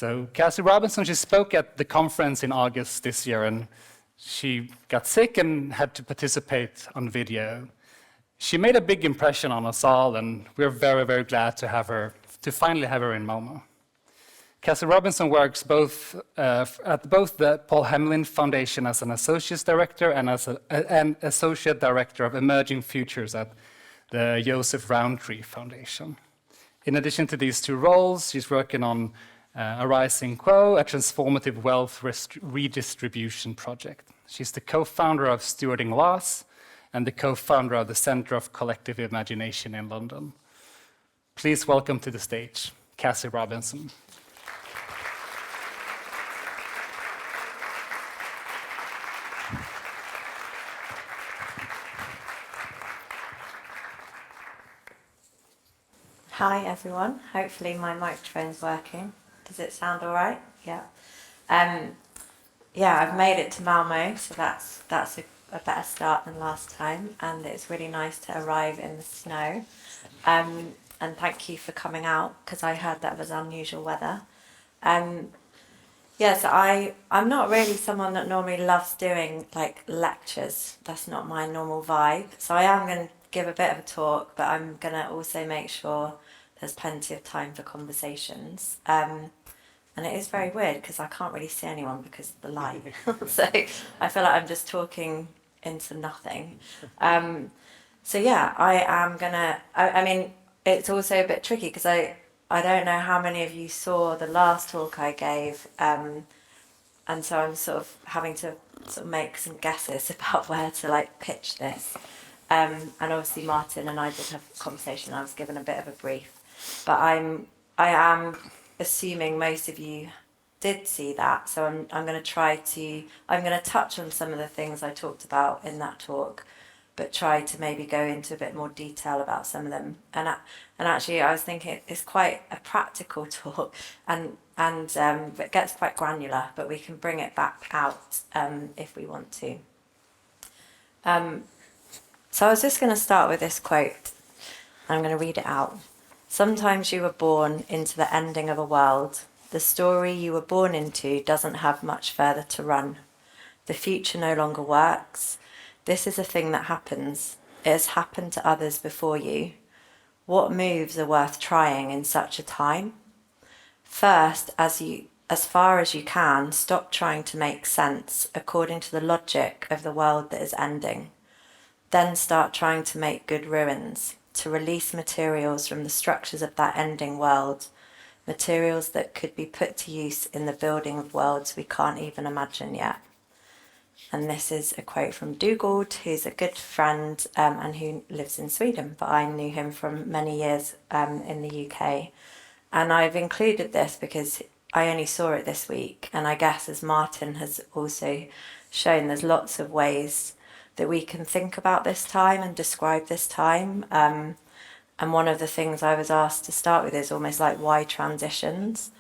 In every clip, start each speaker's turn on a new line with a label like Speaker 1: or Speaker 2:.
Speaker 1: So Cassie Robinson, she spoke at the conference in August this year, and she got sick and had to participate on video. She made a big impression on us all, and we're very, very glad to finally have her in MoMA. Cassie Robinson works at both the Paul Hemlin Foundation as an Associate Director and as an Associate Director of Emerging Futures at the Joseph Rowntree Foundation. In addition to these two roles, she's working on a Rising Quo, a transformative wealth redistribution project. She's the co-founder of Stewarding Loss and the co-founder of the Centre of Collective Imagination in London. Please welcome to the stage, Cassie Robinson.
Speaker 2: Hi everyone, hopefully my microphone's working. Does it sound all right? Yeah. I've made it to Malmo, so that's a better start than last time, and it's really nice to arrive in the snow. And thank you for coming out, because I heard that was unusual weather. So I'm not really someone that normally loves doing like lectures. That's not my normal vibe. So I am going to give a bit of a talk, but I'm going to also make sure there's plenty of time for conversations. And it is very weird because I can't really see anyone because of the light. So I feel like I'm just talking into nothing. I am going to, I mean, it's also a bit tricky because I don't know how many of you saw the last talk I gave. And so I'm sort of having to sort of make some guesses about where to like pitch this. And obviously Martin and I did have a conversation. I was given a bit of a brief, but I am assuming most of you did see that. So I'm going to touch on some of the things I talked about in that talk, but try to maybe go into a bit more detail about some of them. And actually I was thinking it's quite a practical talk and it gets quite granular, but we can bring it back out if we want to. So I was just going to start with this quote. I'm going to read it out. Sometimes you were born into the ending of a world. The story you were born into doesn't have much further to run. The future no longer works. This is a thing that happens. It has happened to others before you. What moves are worth trying in such a time? First, as far as you can, stop trying to make sense according to the logic of the world that is ending. Then start trying to make good ruins, to release materials from the structures of that ending world, materials that could be put to use in the building of worlds we can't even imagine yet. And this is a quote from Dugald, who's a good friend and who lives in Sweden, but I knew him from many years in the UK. And I've included this because I only saw it this week, and I guess as Martin has also shown, there's lots of ways that we can think about this time and describe this time. And one of the things I was asked to start with is almost like why transitions.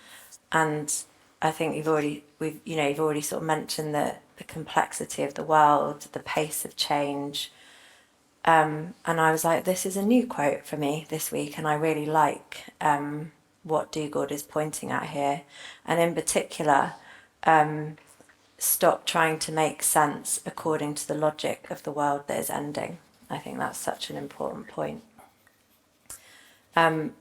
Speaker 2: And I think you've already sort of mentioned the complexity of the world, the pace of change. And I was like, this is a new quote for me this week, and I really like what Dugald is pointing at here. And in particular, stop trying to make sense according to the logic of the world that is ending. I think that's such an important point. And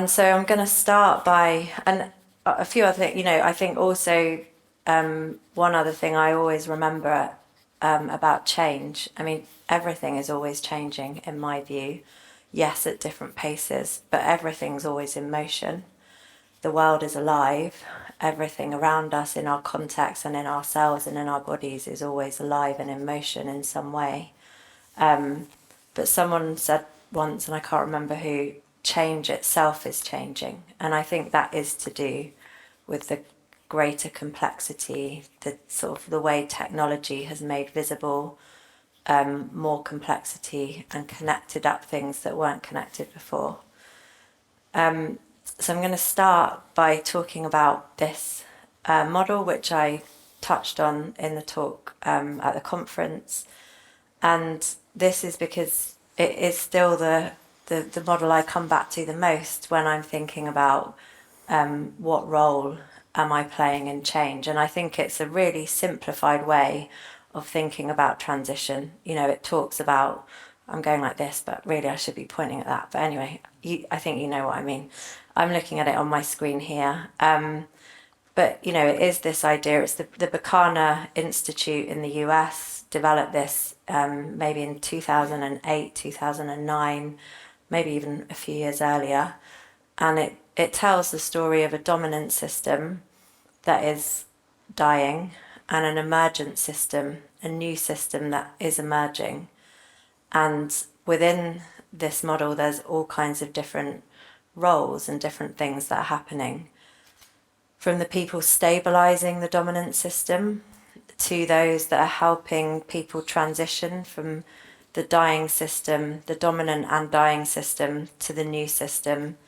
Speaker 2: so I'm going to start by, and a few other things, I think also one other thing I always remember about change. I mean, everything is always changing in my view. Yes, at different paces, but everything's always in motion. The world is alive. Everything around us in our context and in ourselves and in our bodies is always alive and in motion in some way. But someone said once, and I can't remember who, change itself is changing. And I think that is to do with the greater complexity, the sort of the way technology has made visible more complexity and connected up things that weren't connected before. So I'm going to start by talking about this model, which I touched on in the talk at the conference. And this is because it is still the model I come back to the most when I'm thinking about what role am I playing in change? And I think it's a really simplified way of thinking about transition. You know, it talks about, I'm going like this, but really I should be pointing at that. But anyway, I think you know what I mean. I'm looking at it on my screen here. But, you know, it is this idea. It's the Buchanan Institute in the US developed this maybe in 2008, 2009, maybe even a few years earlier. And it tells the story of a dominant system that is dying and an emergent system, a new system that is emerging. And within this model, there's all kinds of different roles and different things that are happening. From the people stabilizing the dominant system to those that are helping people transition from the dying system, the dominant and dying system, to the new system,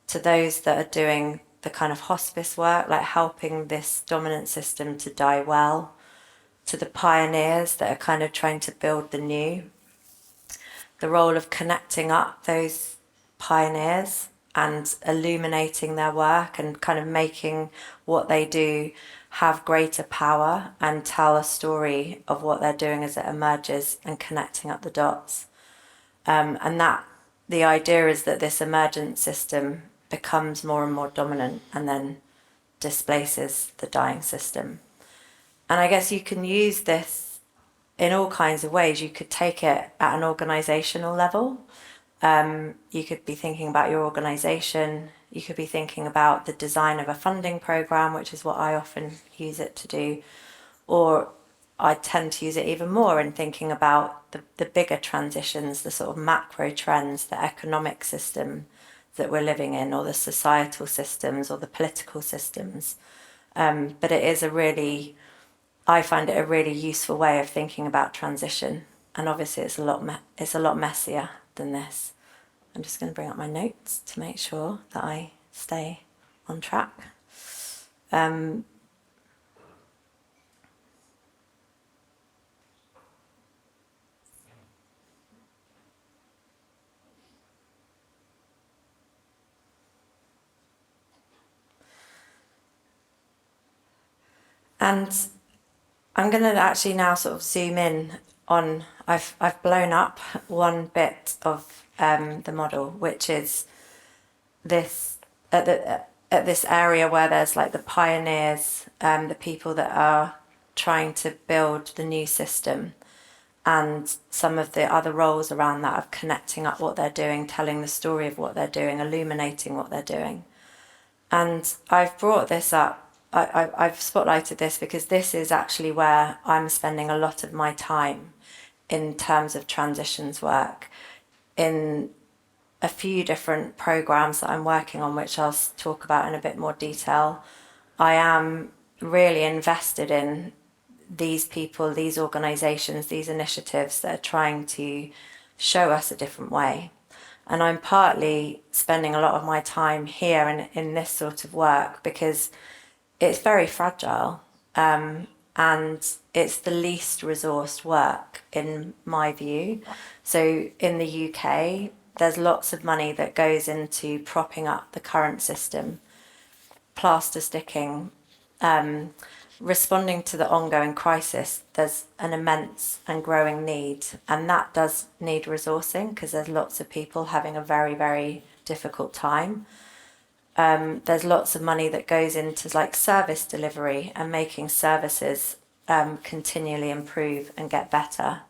Speaker 2: to those that are doing the kind of hospice work, like helping this dominant system to die well, to the pioneers that are kind of trying to build the new. The role of connecting up those pioneers and illuminating their work and kind of making what they do have greater power and tell a story of what they're doing as it emerges and connecting up the dots. And that the idea is that this emergent system becomes more and more dominant and then displaces the dying system. And I guess you can use this in all kinds of ways. You could take it at an organizational level. You could be thinking about your organization. You could be thinking about the design of a funding program, which is what I often use it to do. Or I tend to use it even more in thinking about the bigger transitions, the sort of macro trends, the economic system that we're living in, or the societal systems, or the political systems. But it is I find it a really useful way of thinking about transition. And obviously it's a lot messier than this. I'm just going to bring up my notes to make sure that I stay on track. And I'm going to actually now sort of zoom in on, I've blown up one bit of the model, which is this at this area where there's like the pioneers, the people that are trying to build the new system, and some of the other roles around that of connecting up what they're doing, telling the story of what they're doing, illuminating what they're doing. And I've brought this up, I've spotlighted this because this is actually where I'm spending a lot of my time in terms of transitions work, in a few different programs that I'm working on, which I'll talk about in a bit more detail. I am really invested in these people, these organizations, these initiatives that are trying to show us a different way. And I'm partly spending a lot of my time here in this sort of work because it's very fragile, and it's the least resourced work in my view. So in the UK, there's lots of money that goes into propping up the current system, plaster sticking, responding to the ongoing crisis. There's an immense and growing need, and that does need resourcing because there's lots of people having a very, very difficult time. There's lots of money that goes into like service delivery and making services continually improve and get better.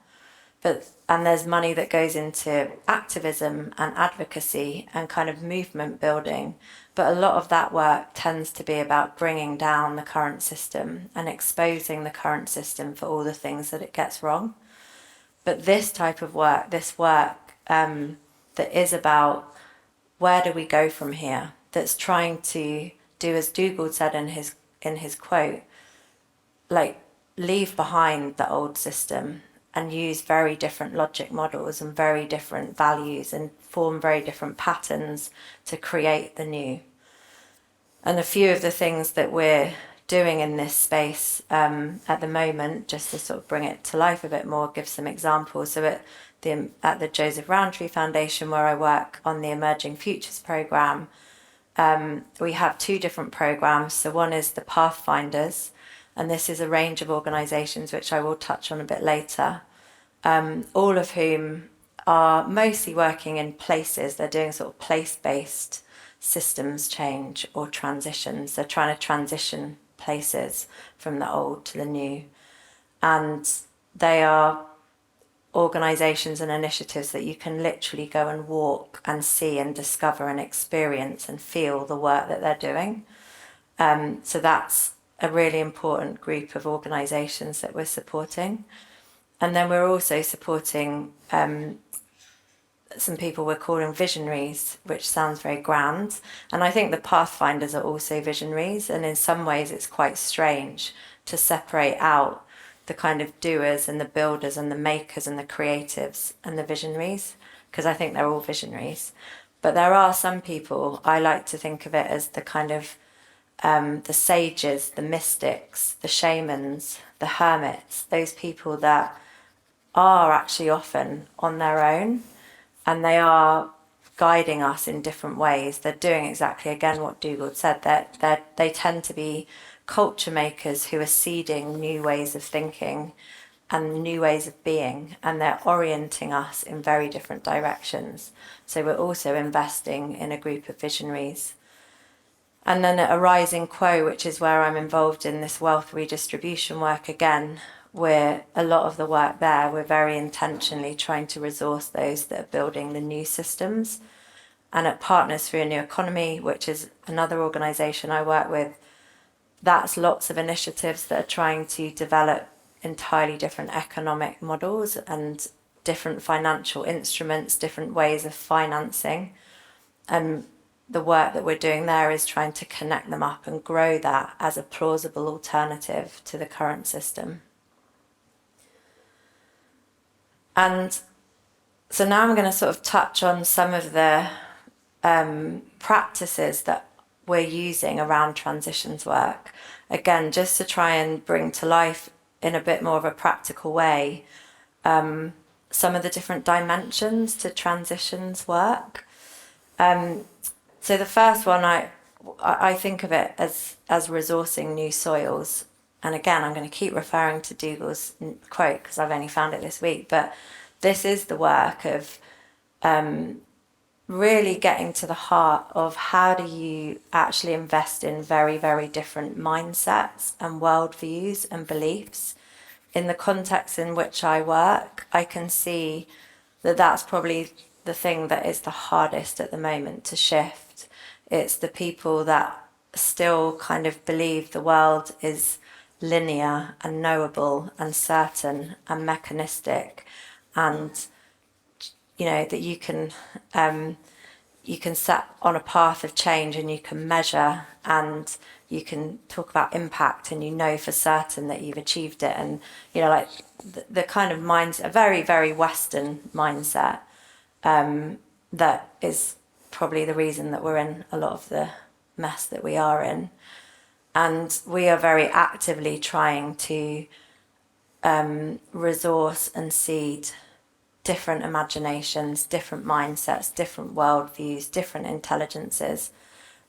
Speaker 2: And there's money that goes into activism and advocacy and kind of movement building. But a lot of that work tends to be about bringing down the current system and exposing the current system for all the things that it gets wrong. But this type of work, this work that is about where do we go from here, that's trying to do, as Dougal said in his quote, like leave behind the old system and use very different logic models and very different values and form very different patterns to create the new. And a few of the things that we're doing in this space at the moment, just to sort of bring it to life a bit more, give some examples. So at the Joseph Rowntree Foundation, where I work on the Emerging Futures programme, we have two different programs. So one is the Pathfinders, and this is a range of organisations which I will touch on a bit later, all of whom are mostly working in places. They're doing sort of place-based systems change or transitions. They're trying to transition places from the old to the new. And they are organisations and initiatives that you can literally go and walk and see and discover and experience and feel the work that they're doing. So that's a really important group of organisations that we're supporting. And then we're also supporting some people we're calling visionaries, which sounds very grand. And I think the Pathfinders are also visionaries. And in some ways, it's quite strange to separate out the kind of doers and the builders and the makers and the creatives and the visionaries, because I think they're all visionaries. But there are some people, I like to think of it as the kind of the sages, the mystics, the shamans, the hermits, those people that are actually often on their own, and they are guiding us in different ways. They're doing exactly, again, what Dougal said, that they tend to be culture makers who are seeding new ways of thinking and new ways of being, and they're orienting us in very different directions. So we're also investing in a group of visionaries. And then at a Rising Quo, which is where I'm involved in this wealth redistribution work again, where a lot of the work there, we're very intentionally trying to resource those that are building the new systems. And at Partners for a New Economy, which is another organisation I work with, that's lots of initiatives that are trying to develop entirely different economic models and different financial instruments, different ways of financing. And the work that we're doing there is trying to connect them up and grow that as a plausible alternative to the current system. And so now I'm going to sort of touch on some of the practices that we're using around transitions work. Again, just to try and bring to life in a bit more of a practical way some of the different dimensions to transitions work. So the first one, I think of it as resourcing new soils. And again, I'm going to keep referring to Dougal's quote because I've only found it this week. But this is the work of really getting to the heart of how do you actually invest in very, very different mindsets and worldviews and beliefs. In the context in which I work, I can see that that's probably the thing that is the hardest at the moment to shift. It's the people that still kind of believe the world is linear and knowable and certain and mechanistic, and you know that you can set on a path of change and you can measure and you can talk about impact and you know for certain that you've achieved it. And you know, like the kind of mindset, a very, very Western mindset, that is probably the reason that we're in a lot of the mess that we are in. And we are very actively trying to resource and seed different imaginations, different mindsets, different worldviews, different intelligences.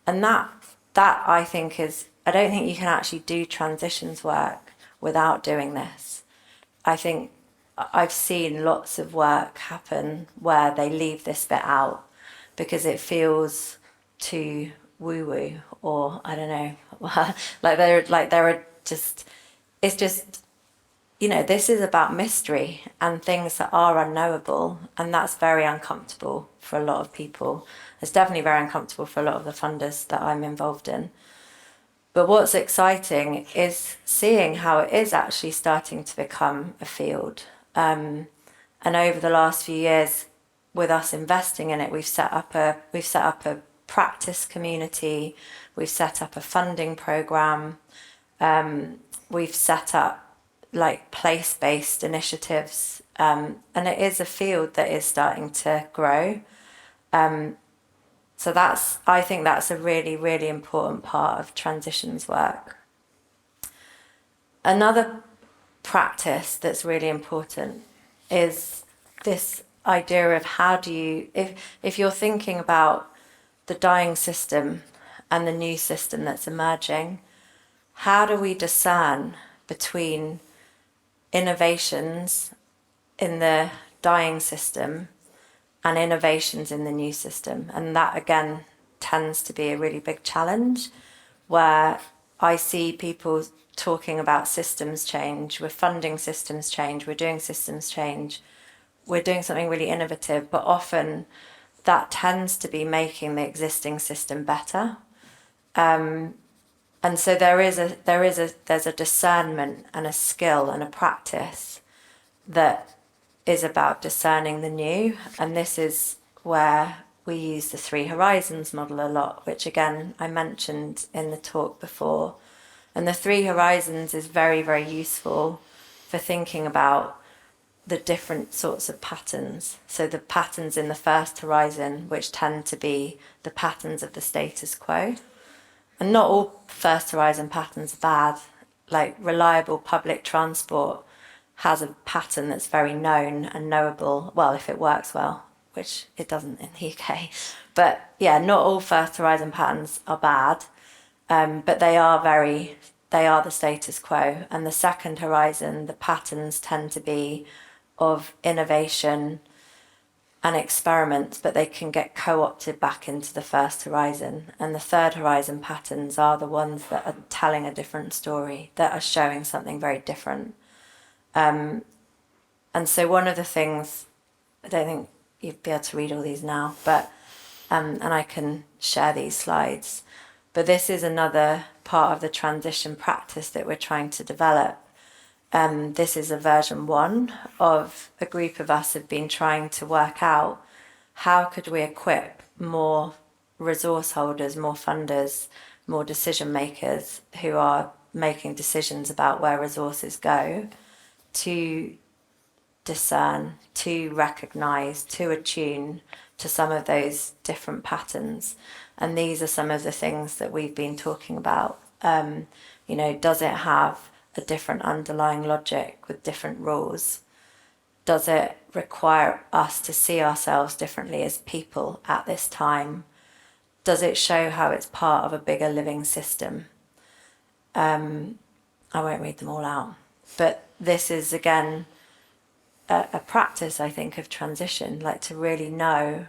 Speaker 2: And that I think is, I don't think you can actually do transitions work without doing this. I think I've seen lots of work happen where they leave this bit out because it feels too woo-woo, or I don't know, it's just, you know, this is about mystery and things that are unknowable, and that's very uncomfortable for a lot of people. It's definitely very uncomfortable for a lot of the funders that I'm involved in. But what's exciting is seeing how it is actually starting to become a field. And over the last few years, with us investing in it, we've set up a practice community, we've set up a funding program, we've set up like place-based initiatives, and it is a field that is starting to grow. So I think that's a really, really important part of transitions work. Another practice that's really important is this idea of how do you, if you're thinking about the dying system and the new system that's emerging, how do we discern between innovations in the dying system and innovations in the new system? And that, again, tends to be a really big challenge, where I see people talking about systems change, we're funding systems change, we're doing systems change, we're doing something really innovative, but often that tends to be making the existing system better. And so there's a discernment and a skill and a practice that is about discerning the new. And this is where we use the 3 horizons model a lot, which again I mentioned in the talk before. And the 3 horizons is very, very useful for thinking about the different sorts of patterns. So the patterns in the first horizon, which tend to be the patterns of the status quo. And not all first horizon patterns are bad. Like reliable public transport has a pattern that's very known and knowable, well, if it works well, which it doesn't in the UK. But yeah, not all first horizon patterns are bad, but they are the status quo. And the second horizon, the patterns tend to be of innovation and experiments, but they can get co-opted back into the first horizon. And the third horizon patterns are the ones that are telling a different story, that are showing something very different. And so one of the things, I don't think you'd be able to read all these now, but and I can share these slides, but this is another part of the transition practice that we're trying to develop. This is a version 1 of a group of us have been trying to work out how could we equip more resource holders, more funders, more decision makers who are making decisions about where resources go, to discern, to recognize, to attune to some of those different patterns. And these are some of the things that we've been talking about. Does it have a different underlying logic with different rules? Does it require us to see ourselves differently as people at this time? Does it show how it's part of a bigger living system? I won't read them all out, but this is again a practice, I think, of transition, like to really know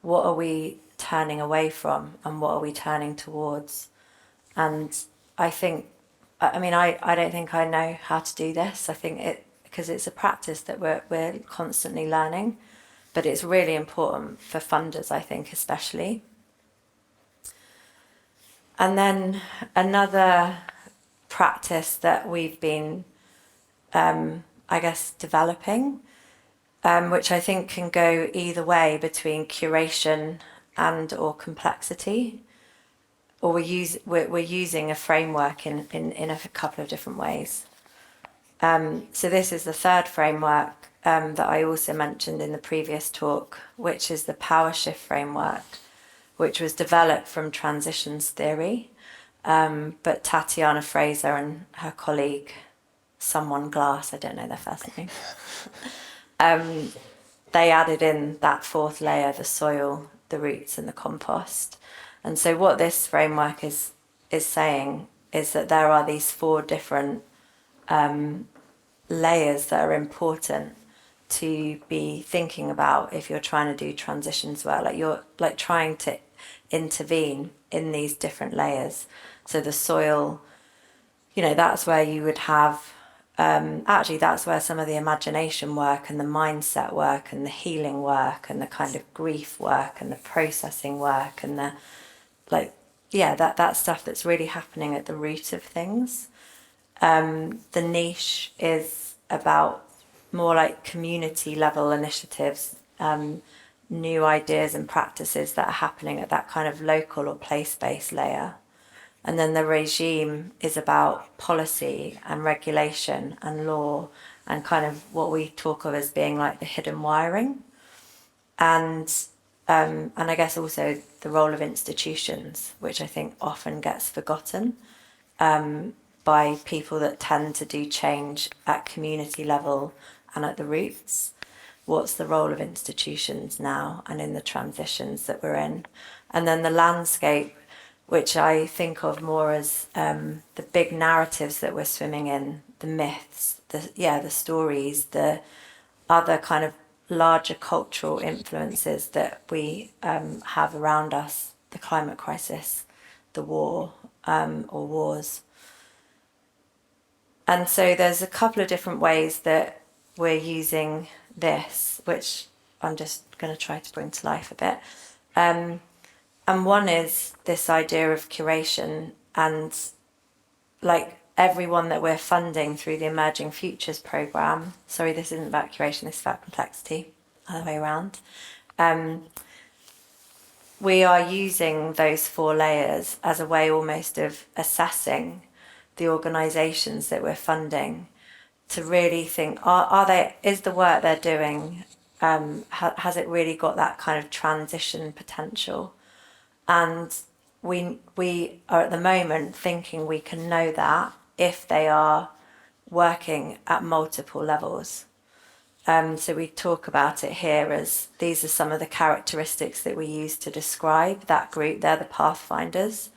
Speaker 2: what are we turning away from and what are we turning towards. And I don't think I know how to do this. I think because it's a practice that we're constantly learning, but it's really important for funders, I think, especially. And then another practice that we've been, developing, which I think can go either way between curation and or complexity, or we're using a framework in a couple of different ways. So this is the third framework that I also mentioned in the previous talk, which is the power shift framework, which was developed from transitions theory. But Tatiana Fraser and her colleague, someone Glass, I don't know their first name, they added in that 4th layer, the soil, the roots and the compost. And so what this framework is saying is that there are these 4 different layers that are important to be thinking about if you're trying to do transitions well, like you're like trying to intervene in these different layers. So the soil, that's where you would have, that's where some of the imagination work and the mindset work and the healing work and the kind of grief work and the processing work and that stuff that's really happening at the root of things. The niche is about more like community level initiatives, new ideas and practices that are happening at that kind of local or place-based layer. And then the regime is about policy and regulation and law and kind of what we talk of as being like the hidden wiring. And I guess also the role of institutions, which I think often gets forgotten by people that tend to do change at community level and at the roots. What's the role of institutions now and in the transitions that we're in? And then the landscape, which I think of more as the big narratives that we're swimming in, the myths, the stories, the other kind of larger cultural influences that we have around us, the climate crisis, the war, or wars. And so there's a couple of different ways that we're using this, which I'm just going to try to bring to life a bit. And one is this idea of curation, and like everyone that we're funding through the Emerging Futures programme, sorry, this isn't about curation, this is about complexity, other way around. We are using those 4 layers as a way almost of assessing the organisations that we're funding to really think, is the work they're doing, has it really got that kind of transition potential? And we are at the moment thinking we can know that if they are working at multiple levels. So we talk about it here as these are some of the characteristics that we use to describe that group. They're the pathfinders.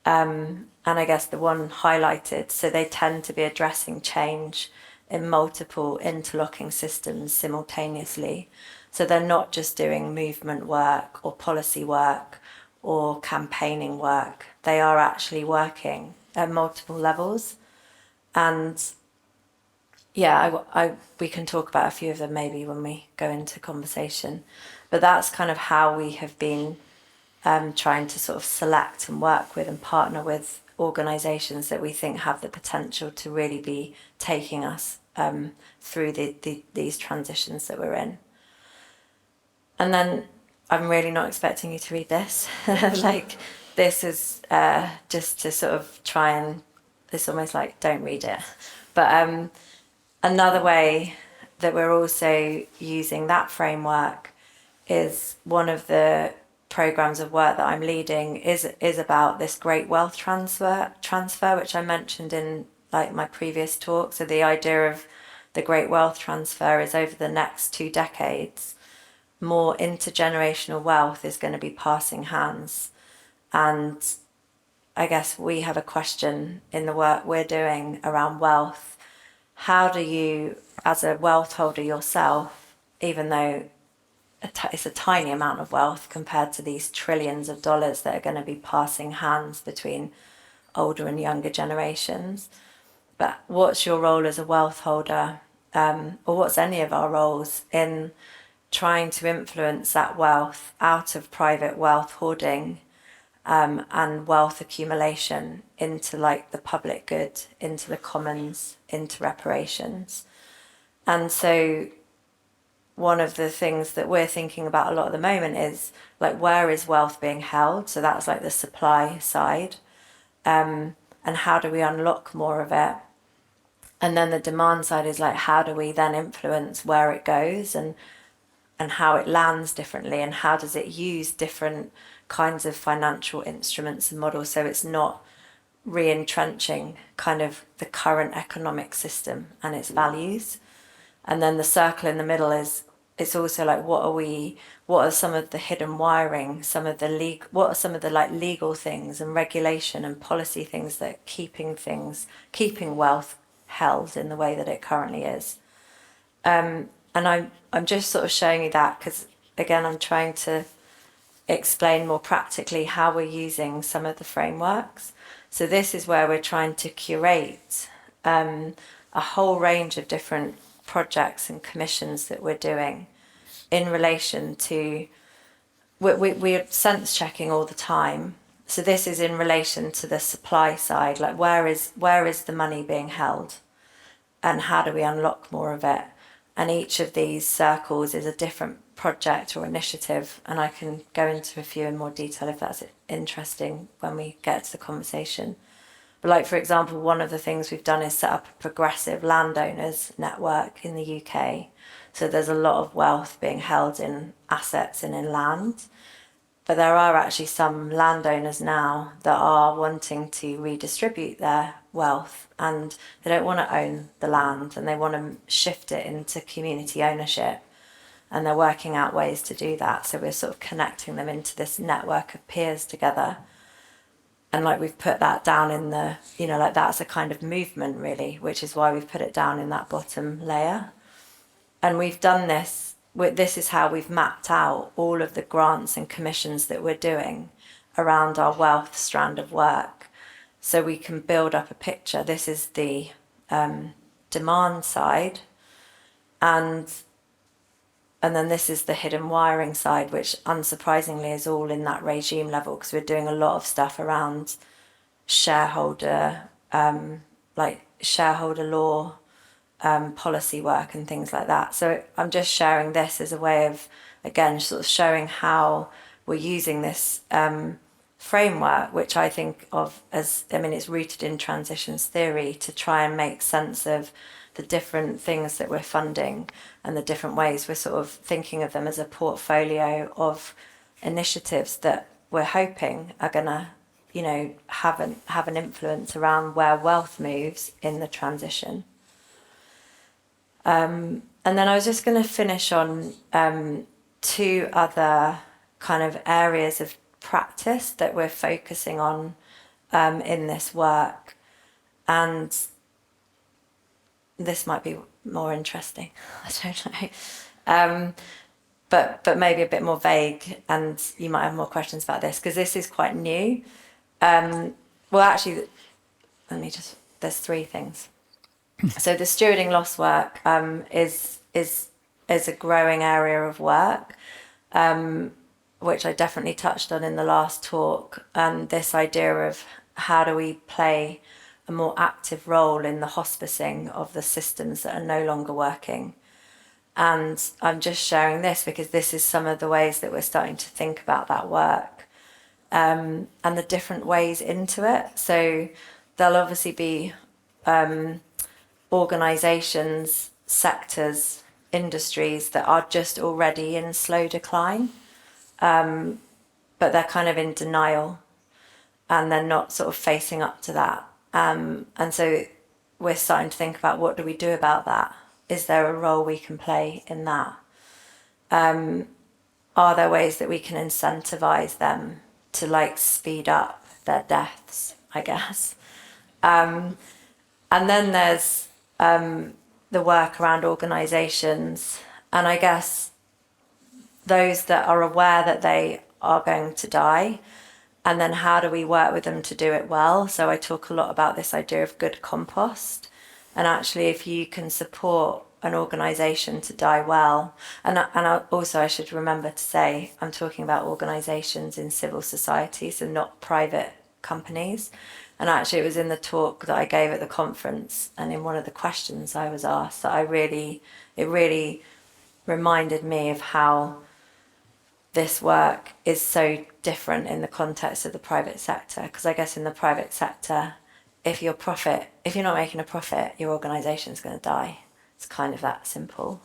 Speaker 2: And I guess the one highlighted, so they tend to be addressing change in multiple interlocking systems simultaneously. So they're not just doing movement work or policy work or campaigning work. They are actually working at multiple levels. And we can talk about a few of them maybe when we go into conversation. But that's kind of how we have been trying to sort of select and work with and partner with organisations that we think have the potential to really be taking us through these transitions that we're in. And then I'm really not expecting you to read this. Like, this is just to sort of try and, it's almost like, don't read it. But another way that we're also using that framework is one of the programs of work that I'm leading is about this great wealth transfer, which I mentioned in like my previous talk. So the idea of the great wealth transfer is over the next 2 decades, more intergenerational wealth is going to be passing hands. And I guess we have a question in the work we're doing around wealth. How do you, as a wealth holder yourself, even though it's a tiny amount of wealth compared to these trillions of dollars that are going to be passing hands between older and younger generations, but what's your role as a wealth holder, or what's any of our roles in trying to influence that wealth out of private wealth hoarding and wealth accumulation into like the public good, into the commons, into reparations? And so one of the things that we're thinking about a lot at the moment is like, where is wealth being held? So that's like the supply side, and how do we unlock more of it? And then the demand side is like, how do we then influence where it goes and how it lands differently, and how does it use different kinds of financial instruments and models so it's not re-entrenching kind of the current economic system and its values. And then the circle in the middle is, it's also like, what are some of the hidden wiring, what are some of the like legal things and regulation and policy things that are keeping wealth held in the way that it currently is. And I'm just sort of showing you that because, again, I'm trying to explain more practically how we're using some of the frameworks. So this is where we're trying to curate a whole range of different projects and commissions that we're doing in relation to, we're sense checking all the time. So this is in relation to the supply side, like where is the money being held and how do we unlock more of it? And each of these circles is a different project or initiative, and I can go into a few in more detail if that's interesting when we get to the conversation. But like, for example, one of the things we've done is set up a progressive landowners network in the UK. So there's a lot of wealth being held in assets and in land. But there are actually some landowners now that are wanting to redistribute their wealth, and they don't want to own the land and they want to shift it into community ownership. And they're working out ways to do that. So we're sort of connecting them into this network of peers together. and like we've put that down in the, you know, like that's a kind of movement really, which is why we've put it down in that bottom layer. And we've done this, this is how we've mapped out all of the grants and commissions that we're doing around our wealth strand of work. So we can build up a picture. This is the demand side, and then this is the hidden wiring side, which unsurprisingly is all in that regime level, because we're doing a lot of stuff around shareholder, like shareholder law, policy work and things like that. So I'm just sharing this as a way of, again, sort of showing how we're using this framework, which I think of as, I mean, it's rooted in transitions theory, to try and make sense of the different things that we're funding and the different ways we're sort of thinking of them as a portfolio of initiatives that we're hoping are going to, you know, have an influence around where wealth moves in the transition. And then I was just going to finish on two other kind of areas of practice that we're focusing on in this work. And this might be more interesting, I don't know. But maybe a bit more vague, and you might have more questions about this, because this is quite new. Well, actually, there's three things. So the stewarding loss work is a growing area of work, which I definitely touched on in the last talk. This idea of how do we play a more active role in the hospicing of the systems that are no longer working. And I'm just sharing this because this is some of the ways that we're starting to think about that work, and the different ways into it. So there'll obviously be organisations, sectors, industries that are just already in slow decline, but they're kind of in denial and they're not sort of facing up to that. And so we're starting to think about, what do we do about that? Is there a role we can play in that? Are there ways that we can incentivise them to like speed up their deaths, I guess? And then there's the work around organisations, and I guess those that are aware that they are going to die, and then how do we work with them to do it well? So I talk a lot about this idea of good compost, and actually if you can support an organisation to die well, and I should remember to say I'm talking about organisations in civil society, so not private companies. And actually it was in the talk that I gave at the conference and in one of the questions I was asked that it really reminded me of how this work is so different in the context of the private sector. Because I guess in the private sector, if you're not making a profit, your organisation's going to die. It's kind of that simple.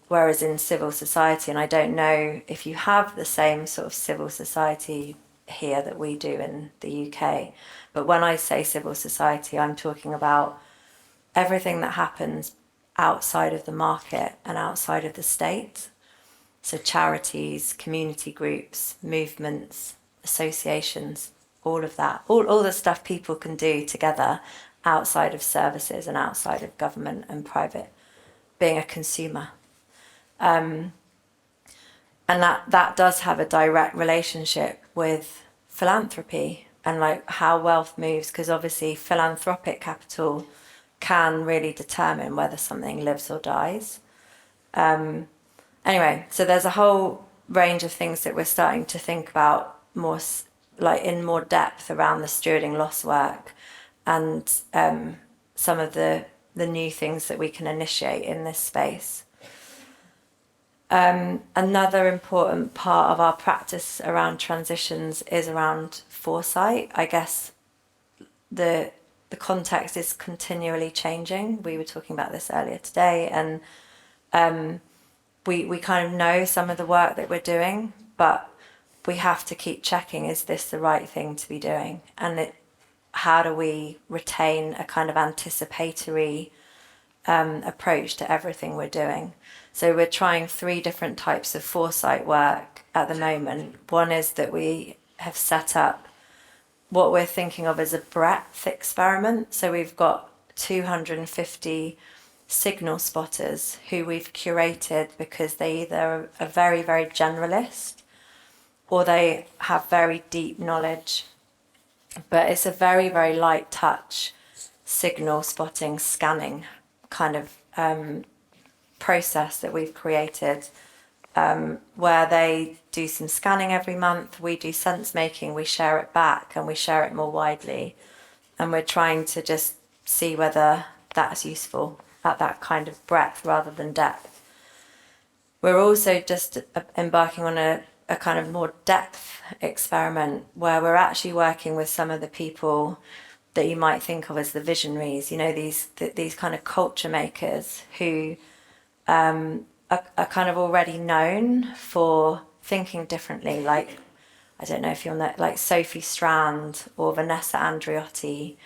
Speaker 2: Whereas in civil society, and I don't know if you have the same sort of civil society here that we do in the UK, but when I say civil society, I'm talking about everything that happens outside of the market and outside of the state. So charities, community groups, movements, associations, all of that, all the stuff people can do together outside of services and outside of government and private, being a consumer. And that does have a direct relationship with philanthropy and like how wealth moves, because obviously philanthropic capital can really determine whether something lives or dies. Anyway, so there's a whole range of things that we're starting to think about more, like in more depth around the stewarding loss work, and some of the new things that we can initiate in this space. Another important part of our practice around transitions is around foresight. I guess the context is continually changing. We were talking about this earlier today, and we kind of know some of the work that we're doing, but we have to keep checking, is this the right thing to be doing? And how do we retain a kind of anticipatory approach to everything we're doing? So we're trying 3 different types of foresight work at the moment. One is that we have set up what we're thinking of as a breadth experiment. So we've got 250 signal spotters who we've curated because they either are very, very generalist or they have very deep knowledge. But it's a very, very light touch signal spotting, scanning kind of process that we've created, where they do some scanning every month, we do sense making, we share it back and we share it more widely. And we're trying to just see whether that's useful at that kind of breadth rather than depth. We're also just embarking on a kind of more depth experiment where we're actually working with some of the people that you might think of as the visionaries, you know, these kind of culture makers who are kind of already known for thinking differently. Like, I don't know if you'll know, like Sophie Strand or Vanessa Andreotti,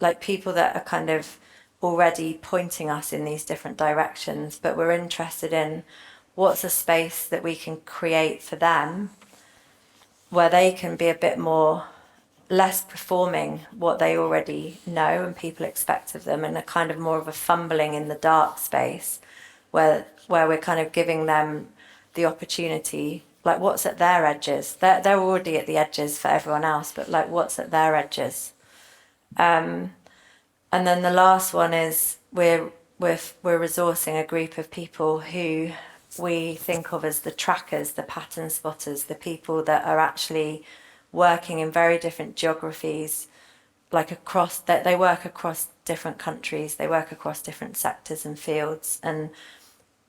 Speaker 2: like people that are kind of already pointing us in these different directions, but we're interested in what's a space that we can create for them where they can be a bit more less performing what they already know and people expect of them, and a kind of more of a fumbling in the dark space where we're kind of giving them the opportunity, like what's at their edges. They're already at the edges for everyone else, but like what's at their edges. And then the last one is we're resourcing a group of people who we think of as the trackers, the pattern spotters, the people that are actually working in very different geographies, like across that they work across different countries, they work across different sectors and fields, and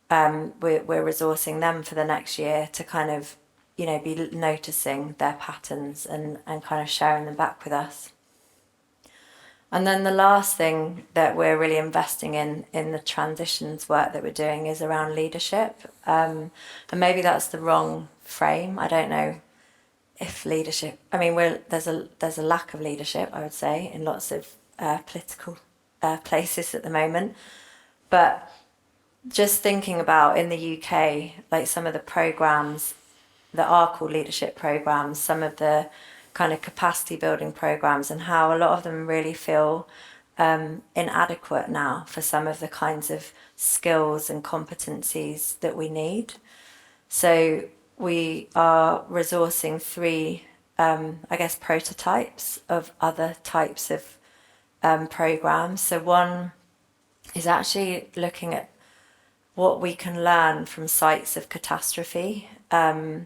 Speaker 2: we're resourcing them for the next year to kind of, you know, be noticing their patterns and kind of sharing them back with us. And then the last thing that we're really investing in the transitions work that we're doing is around leadership. And maybe that's the wrong frame. I don't know if leadership, I mean, there's a lack of leadership, I would say, in lots of political places at the moment. But just thinking about in the UK, like some of the programs that are called leadership programs, some of the kind of capacity building programs, and how a lot of them really feel inadequate now for some of the kinds of skills and competencies that we need. So we are resourcing 3, I guess, prototypes of other types of programs. So one is actually looking at what we can learn from sites of catastrophe. And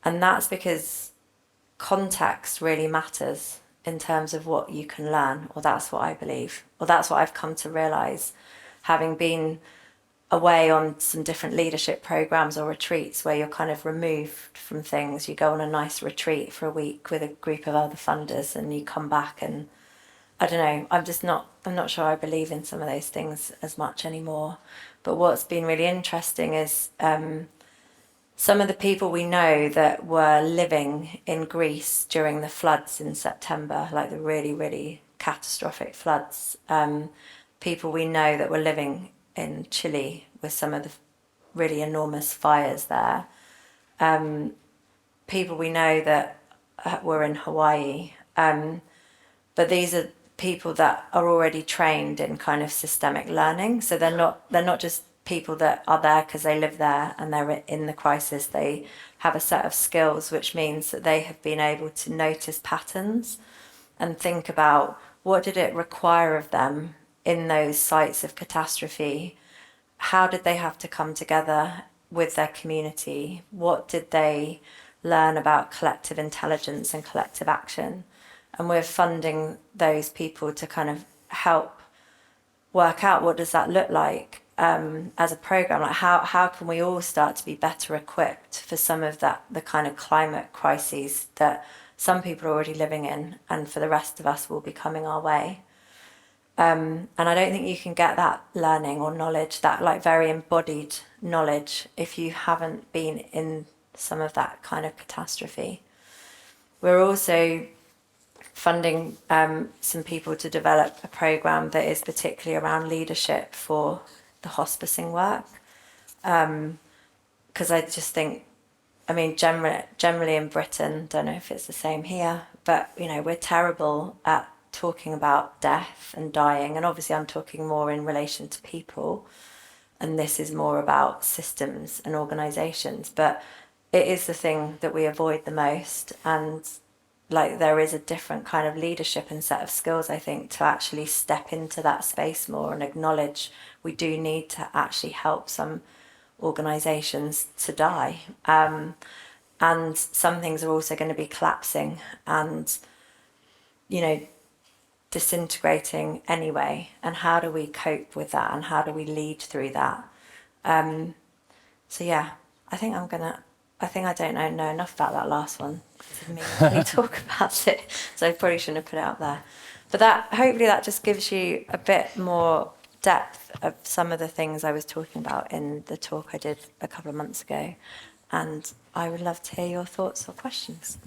Speaker 2: that's because context really matters in terms of what you can learn, or that's what I believe, or that's what I've come to realize, having been away on some different leadership programs or retreats where you're kind of removed from things. You go on a nice retreat for a week with a group of other funders and you come back, and I don't know, I'm not sure I believe in some of those things as much anymore. But what's been really interesting is some of the people we know that were living in Greece during the floods in September, like the really, really catastrophic floods, people we know that were living in Chile with some of the really enormous fires there, people we know that were in Hawaii, but these are people that are already trained in kind of systemic learning. So they're not just people that are there because they live there and they're in the crisis. They have a set of skills, which means that they have been able to notice patterns and think about what did it require of them in those sites of catastrophe. How did they have to come together with their community? What did they learn about collective intelligence and collective action? And we're funding those people to kind of help work out what does that look like as a program. Like how can we all start to be better equipped for some of the kind of climate crises that some people are already living in, and for the rest of us will be coming our way. And I don't think you can get that learning or knowledge, that like very embodied knowledge, if you haven't been in some of that kind of catastrophe. We're also funding some people to develop a program that is particularly around leadership for the hospicing work. Because I just think I mean, generally in Britain, don't know if it's the same here, but you know, we're terrible at talking about death and dying, and obviously I'm talking more in relation to people, and this is more about systems and organizations, but it is the thing that we avoid the most. And like, there is a different kind of leadership and set of skills, I think, to actually step into that space more and acknowledge we do need to actually help some organizations to die. And some things are also going to be collapsing and, you know, disintegrating anyway. And how do we cope with that? And how do we lead through that? So yeah, I think I don't know enough about that last one to meaningfully talk about it. So I probably shouldn't have put it out there. But hopefully that just gives you a bit more depth of some of the things I was talking about in the talk I did a couple of months ago. And I would love to hear your thoughts or questions.